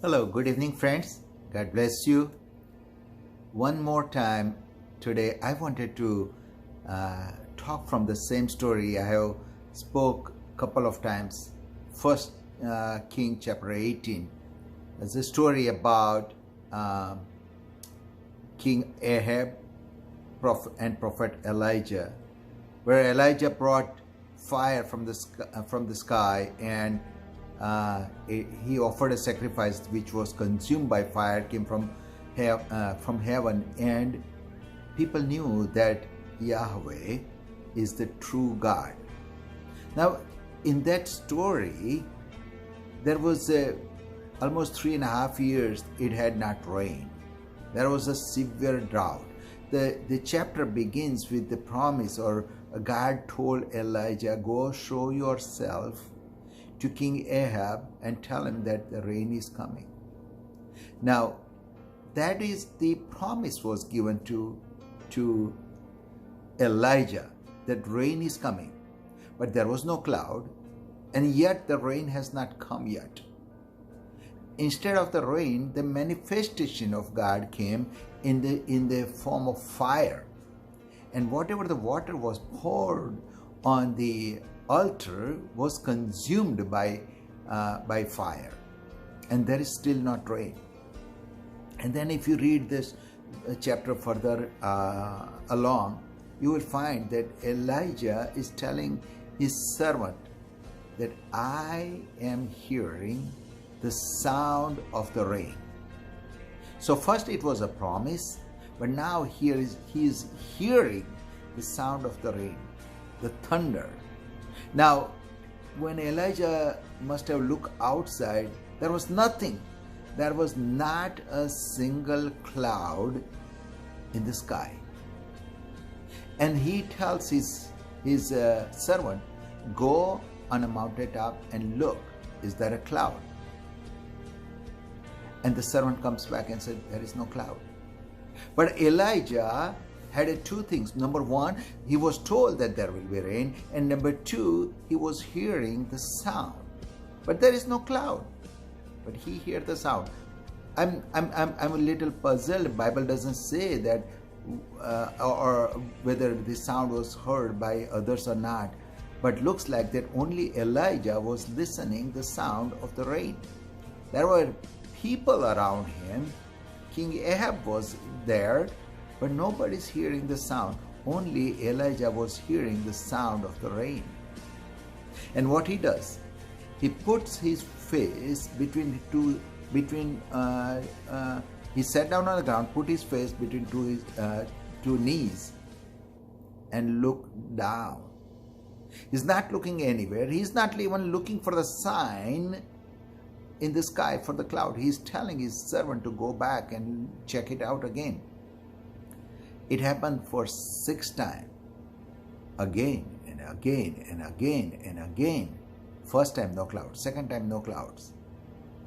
Hello, good evening, friends. God bless you. One more time today, I wanted to talk from the same story I have spoke a couple of times. First King chapter 18. It's a story about King Ahab and Prophet Elijah, where Elijah brought fire from the sky and he offered a sacrifice which was consumed by fire, came from heaven, and people knew that Yahweh is the true God. Now, in that story, there was almost 3.5 years it had not rained. There was a severe drought. The chapter begins with the promise, or God told Elijah, go show yourself to King Ahab and tell him that the rain is coming. Now, that is the promise was given to Elijah, that rain is coming. But there was no cloud, and yet the rain has not come yet. Instead of the rain, the manifestation of God came in the form of fire. And whatever the water was poured on the altar was consumed by fire, and there is still not rain. And then if you read this chapter further along, you will find that Elijah is telling his servant that I am hearing the sound of the rain. So first it was a promise, but now he is hearing the sound of the rain, the thunder. Now, when Elijah must have looked outside, there was nothing. There was not a single cloud in the sky. And he tells his servant, go on a mountaintop and look, is there a cloud? And the servant comes back and said, there is no cloud. But Elijah had two things. Number one, he was told that there will be rain, and number two, he was hearing the sound. But there is no cloud. But he heard the sound. I'm a little puzzled. The Bible doesn't say that or whether the sound was heard by others or not. But looks like that only Elijah was listening the sound of the rain. There were people around him. King Ahab was there, but nobody's hearing the sound. Only Elijah was hearing the sound of the rain. And what he does, he puts his face he sat down on the ground, put his face between two knees and looked down. He's not looking anywhere. He's not even looking for the sign in the sky for the cloud. He's telling his servant to go back and check it out again. It happened for 6 times, again and again and again and again. First time, no clouds. Second time, no clouds.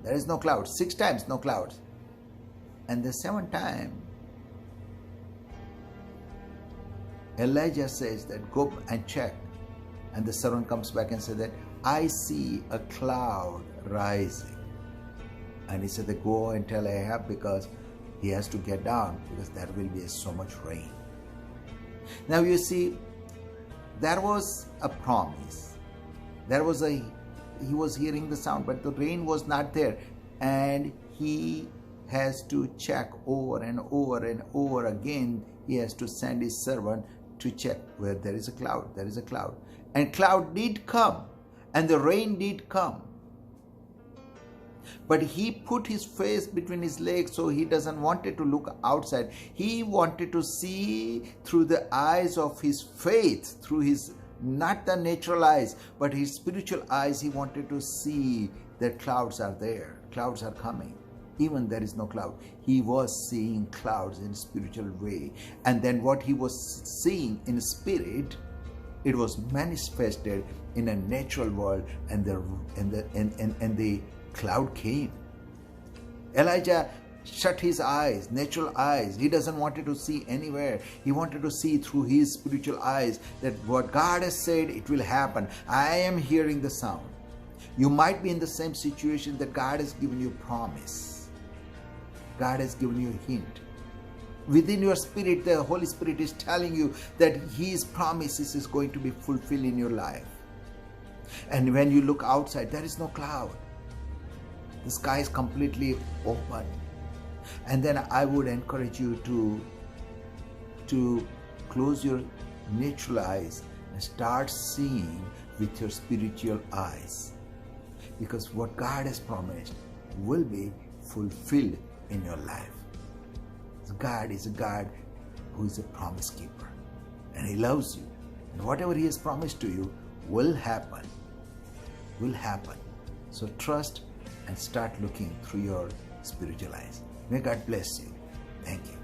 There is no clouds. 6 times, no clouds. And the 7th time, Elijah says that go and check. And the servant comes back and says that I see a cloud rising. And he said that go and tell Ahab, because he has to get down, because there will be so much rain. Now you see, there was a promise. He was hearing the sound, but the rain was not there. And he has to check over and over and over again. He has to send his servant to check where there is a cloud. There is a cloud. And cloud did come, and the rain did come. But he put his face between his legs, so he doesn't want to look outside. He wanted to see through the eyes of his faith, through his, not the natural eyes, but his spiritual eyes. He wanted to see that clouds are there. Clouds are coming. Even there is no cloud. He was seeing clouds in a spiritual way. And then what he was seeing in spirit, it was manifested in a natural world, and the cloud came. Elijah shut his eyes, natural eyes. He doesn't want to see anywhere. He wanted to see through his spiritual eyes that what God has said, it will happen. I am hearing the sound. You might be in the same situation that God has given you a promise. God has given you a hint. Within your spirit, the Holy Spirit is telling you that His promises is going to be fulfilled in your life. And when you look outside, there is no cloud. The sky is completely open. And then I would encourage you to close your natural eyes and start seeing with your spiritual eyes. Because what God has promised will be fulfilled in your life. God is a God who is a promise keeper, and He loves you, and whatever He has promised to you will happen. So trust and start looking through your spiritual eyes. May God bless you. Thank you.